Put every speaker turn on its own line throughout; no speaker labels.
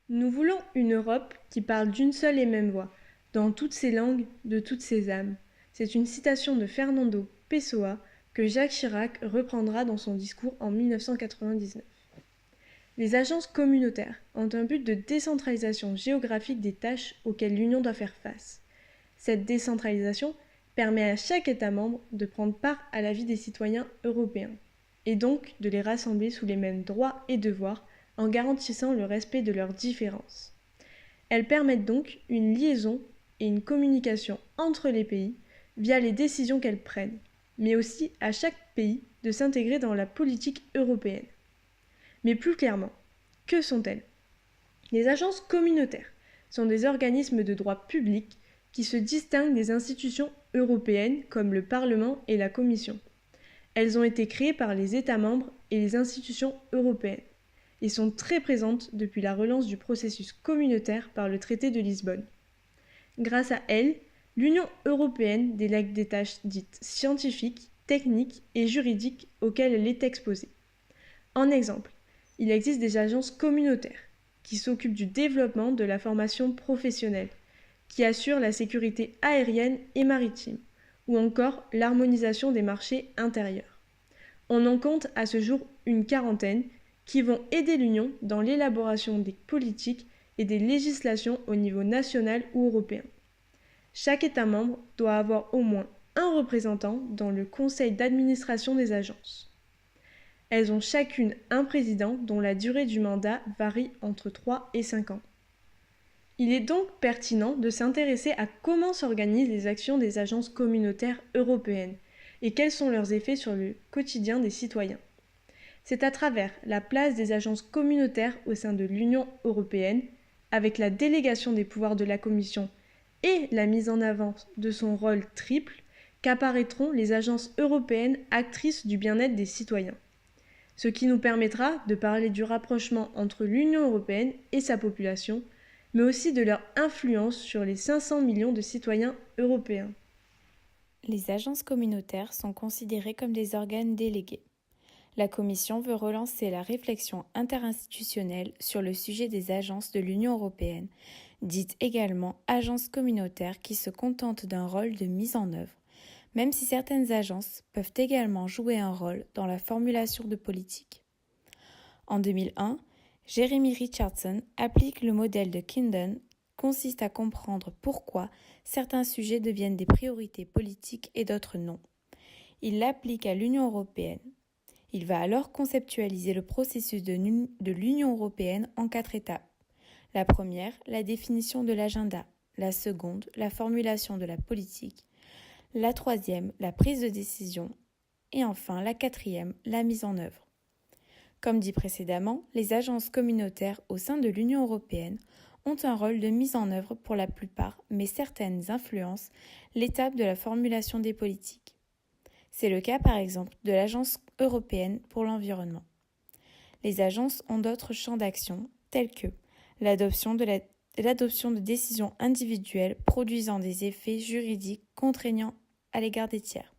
Nous voulons une Europe qui parle d'une seule et même voix, dans toutes ses langues, de toutes ses âmes. C'est une citation de Fernando Pessoa que Jacques Chirac reprendra dans son discours en 1999. Les agences communautaires ont un but de décentralisation géographique des tâches auxquelles l'Union doit faire face. Cette décentralisation permet à chaque État membre de prendre part à la vie des citoyens européens, et donc de les rassembler sous les mêmes droits et devoirs en garantissant le respect de leurs différences. Elles permettent donc une liaison et une communication entre les pays via les décisions qu'elles prennent, mais aussi à chaque pays de s'intégrer dans la politique européenne. Mais plus clairement, que sont-elles? Les agences communautaires sont des organismes de droit public qui se distinguent des institutions européennes comme le Parlement et la Commission. Elles ont été créées par les États membres et les institutions européennes et sont très présentes depuis la relance du processus communautaire par le traité de Lisbonne. Grâce à elles, l'Union européenne délègue des tâches dites scientifiques, techniques et juridiques auxquelles elle est exposée. En exemple, il existe des agences communautaires qui s'occupent du développement de la formation professionnelle, qui assurent la sécurité aérienne et maritime, ou encore l'harmonisation des marchés intérieurs. On en compte à ce jour une quarantaine qui vont aider l'Union dans l'élaboration des politiques et des législations au niveau national ou européen. Chaque État membre doit avoir au moins un représentant dans le conseil d'administration des agences. Elles ont chacune un président dont la durée du mandat varie entre 3 et 5 ans. Il est donc pertinent de s'intéresser à comment s'organisent les actions des agences communautaires européennes et quels sont leurs effets sur le quotidien des citoyens. C'est à travers la place des agences communautaires au sein de l'Union européenne, avec la délégation des pouvoirs de la Commission et la mise en avant de son rôle triple, qu'apparaîtront les agences européennes actrices du bien-être des citoyens. Ce qui nous permettra de parler du rapprochement entre l'Union européenne et sa population, mais aussi de leur influence sur les 500 millions de citoyens européens.
Les agences communautaires sont considérées comme des organes délégués. La Commission veut relancer la réflexion interinstitutionnelle sur le sujet des agences de l'Union européenne, dites également agences communautaires qui se contentent d'un rôle de mise en œuvre, même si certaines agences peuvent également jouer un rôle dans la formulation de politiques. En 2001, Jeremy Richardson applique le modèle de Kingdon, consiste à comprendre pourquoi certains sujets deviennent des priorités politiques et d'autres non. Il l'applique à l'Union européenne. Il va alors conceptualiser le processus de l'Union européenne en 4 étapes. La première, la définition de l'agenda. La seconde, la formulation de la politique. La troisième, la prise de décision. Et enfin, la quatrième, la mise en œuvre. Comme dit précédemment, les agences communautaires au sein de l'Union européenne ont un rôle de mise en œuvre pour la plupart, mais certaines influencent l'étape de la formulation des politiques. C'est le cas par exemple de l'Agence européenne pour l'environnement. Les agences ont d'autres champs d'action, tels que l'adoption de décisions individuelles produisant des effets juridiques contraignants à l'égard des tiers.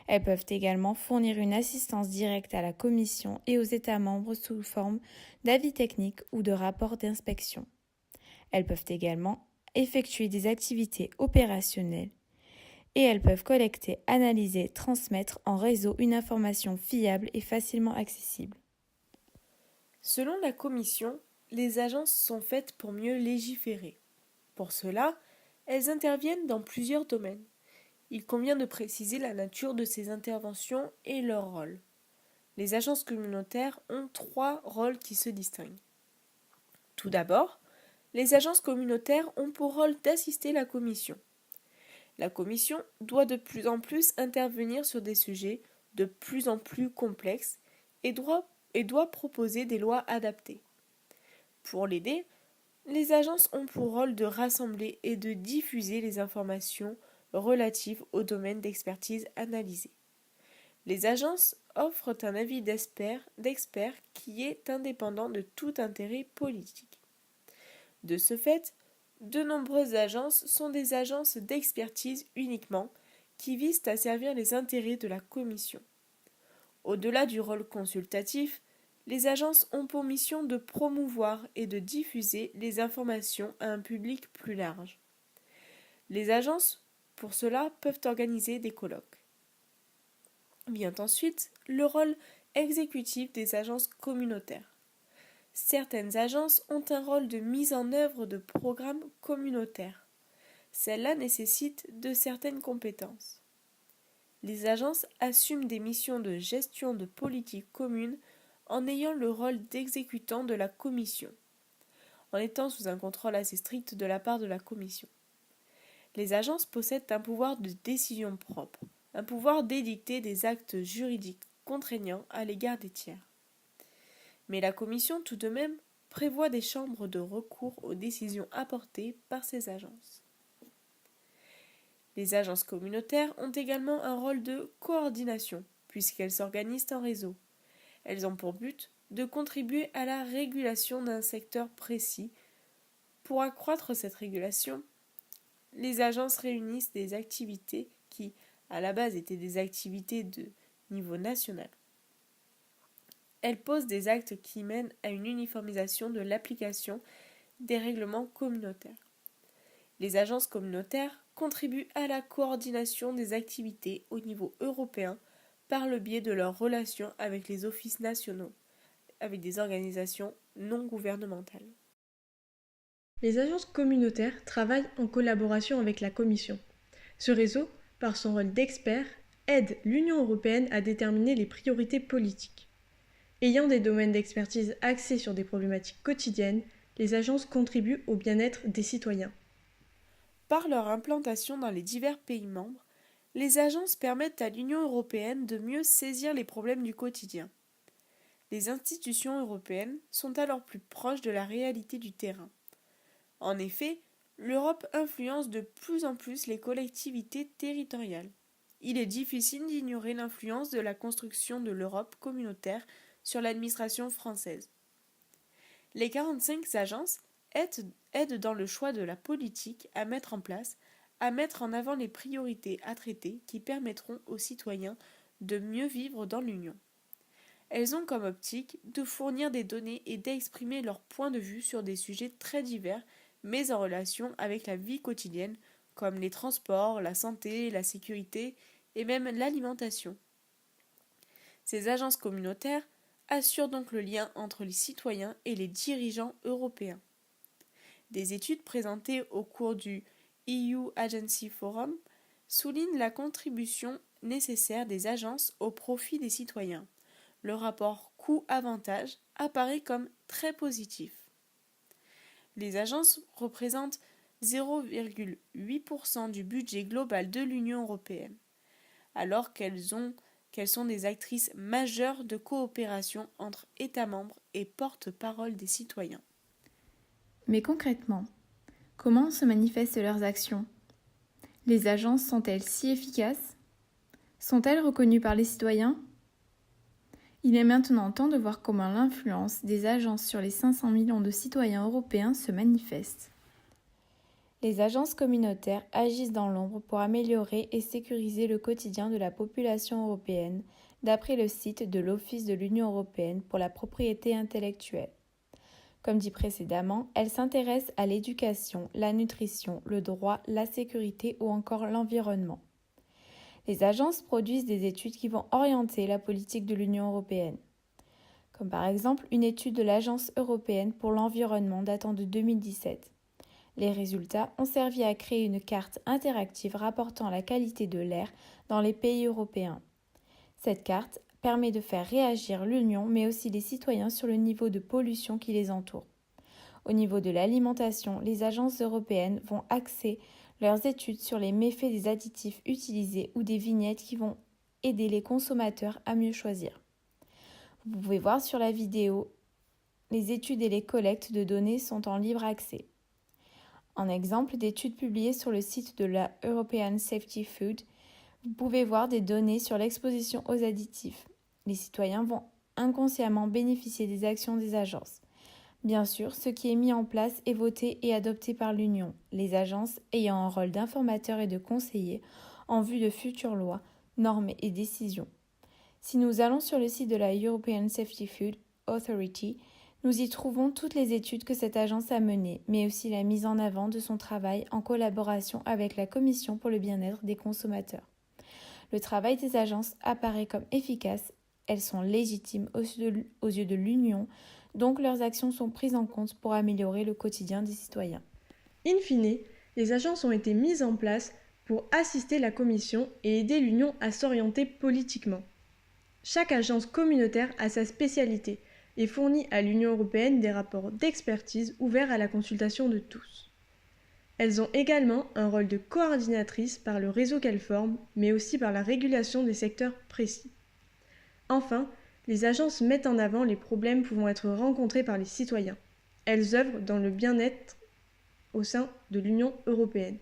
Elles peuvent également fournir une assistance directe à la Commission et aux États membres sous forme d'avis techniques ou de rapports d'inspection. Elles peuvent également effectuer des activités opérationnelles et elles peuvent collecter, analyser, transmettre en réseau une information fiable et facilement accessible.
Selon la Commission, les agences sont faites pour mieux légiférer. Pour cela, elles interviennent dans plusieurs domaines. Il convient de préciser la nature de ces interventions et leur rôle. Les agences communautaires ont 3 rôles qui se distinguent. Tout d'abord, les agences communautaires ont pour rôle d'assister la Commission. La Commission doit de plus en plus intervenir sur des sujets de plus en plus complexes et doit proposer des lois adaptées. Pour l'aider, les agences ont pour rôle de rassembler et de diffuser les informations relatives au domaine d'expertise analysé. Les agences offrent un avis d'experts qui est indépendant de tout intérêt politique. De ce fait, de nombreuses agences sont des agences d'expertise uniquement qui visent à servir les intérêts de la Commission. Au-delà du rôle consultatif, Les agences ont pour mission de promouvoir et de diffuser les informations à un public plus large. Les agences, pour cela, peuvent organiser des colloques. Vient ensuite le rôle exécutif des agences communautaires. Certaines agences ont un rôle de mise en œuvre de programmes communautaires. Celles-là nécessitent de certaines compétences. Les agences assument des missions de gestion de politiques communes en ayant le rôle d'exécutant de la Commission, en étant sous un contrôle assez strict de la part de la Commission. Les agences possèdent un pouvoir de décision propre, un pouvoir d'édicter des actes juridiques contraignants à l'égard des tiers. Mais la Commission, tout de même, prévoit des chambres de recours aux décisions apportées par ces agences. Les agences communautaires ont également un rôle de coordination, puisqu'elles s'organisent en réseau. Elles ont pour but de contribuer à la régulation d'un secteur précis. Pour accroître cette régulation, les agences réunissent des activités qui, à la base, étaient des activités de niveau national. Elles posent des actes qui mènent à une uniformisation de l'application des règlements communautaires. Les agences communautaires contribuent à la coordination des activités au niveau européen par le biais de leurs relations avec les offices nationaux, avec des organisations non gouvernementales.
Les agences communautaires travaillent en collaboration avec la Commission. Ce réseau, par son rôle d'expert, aide l'Union européenne à déterminer les priorités politiques. Ayant des domaines d'expertise axés sur des problématiques quotidiennes, les agences contribuent au bien-être des citoyens.
Par leur implantation dans les divers pays membres, les agences permettent à l'Union européenne de mieux saisir les problèmes du quotidien. Les institutions européennes sont alors plus proches de la réalité du terrain. En effet, l'Europe influence de plus en plus les collectivités territoriales. Il est difficile d'ignorer l'influence de la construction de l'Europe communautaire sur l'administration française. Les 45 agences aident dans le choix de la politique à mettre en place, à mettre en avant les priorités à traiter qui permettront aux citoyens de mieux vivre dans l'Union. Elles ont comme optique de fournir des données et d'exprimer leur point de vue sur des sujets très divers, mais en relation avec la vie quotidienne, comme les transports, la santé, la sécurité et même l'alimentation. Ces agences communautaires assurent donc le lien entre les citoyens et les dirigeants européens. Des études présentées au cours du EU Agency Forum soulignent la contribution nécessaire des agences au profit des citoyens. Le rapport coût-avantage apparaît comme très positif. Les agences représentent 0,8% du budget global de l'Union européenne, alors qu'elles sont des actrices majeures de coopération entre États membres et porte-parole des citoyens.
Mais concrètement, comment se manifestent leurs actions ? Les agences sont-elles si efficaces ? Sont-elles reconnues par les citoyens ? Il est maintenant temps de voir comment l'influence des agences sur les 500 millions de citoyens européens se manifeste. Les agences communautaires agissent dans l'ombre pour améliorer et sécuriser le quotidien de la population européenne, d'après le site de l'Office de l'Union européenne pour la propriété intellectuelle. Comme dit précédemment, elles s'intéressent à l'éducation, la nutrition, le droit, la sécurité ou encore l'environnement. Les agences produisent des études qui vont orienter la politique de l'Union européenne, comme par exemple une étude de l'Agence européenne pour l'environnement datant de 2017. Les résultats ont servi à créer une carte interactive rapportant la qualité de l'air dans les pays européens. Cette carte permet de faire réagir l'Union mais aussi les citoyens sur le niveau de pollution qui les entoure. Au niveau de l'alimentation, les agences européennes vont axer leurs études sur les méfaits des additifs utilisés ou des vignettes qui vont aider les consommateurs à mieux choisir. Vous pouvez voir sur la vidéo, les études et les collectes de données sont en libre accès. En exemple d'études publiées sur le site de la European Safety Food, vous pouvez voir des données sur l'exposition aux additifs. Les citoyens vont inconsciemment bénéficier des actions des agences. Bien sûr, ce qui est mis en place est voté et adopté par l'Union, les agences ayant un rôle d'informateurs et de conseillers en vue de futures lois, normes et décisions. Si nous allons sur le site de la European Safety Food, Authority, nous y trouvons toutes les études que cette agence a menées, mais aussi la mise en avant de son travail en collaboration avec la Commission pour le bien-être des consommateurs. Le travail des agences apparaît comme efficace, elles sont légitimes aux yeux de l'Union, donc leurs actions sont prises en compte pour améliorer le quotidien des citoyens.
In fine, les agences ont été mises en place pour assister la Commission et aider l'Union à s'orienter politiquement. Chaque agence communautaire a sa spécialité et fournit à l'Union européenne des rapports d'expertise ouverts à la consultation de tous. Elles ont également un rôle de coordinatrice par le réseau qu'elles forment, mais aussi par la régulation des secteurs précis. Enfin, les agences mettent en avant les problèmes pouvant être rencontrés par les citoyens. Elles œuvrent dans le bien-être au sein de l'Union européenne.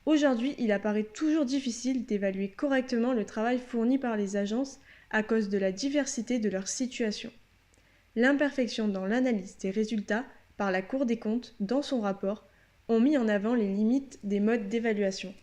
Aujourd'hui, il apparaît toujours difficile d'évaluer correctement le travail fourni par les agences à cause de la diversité de leur situation. L'imperfection dans l'analyse des résultats par la Cour des comptes dans son rapport ont mis en avant les limites des modes d'évaluation.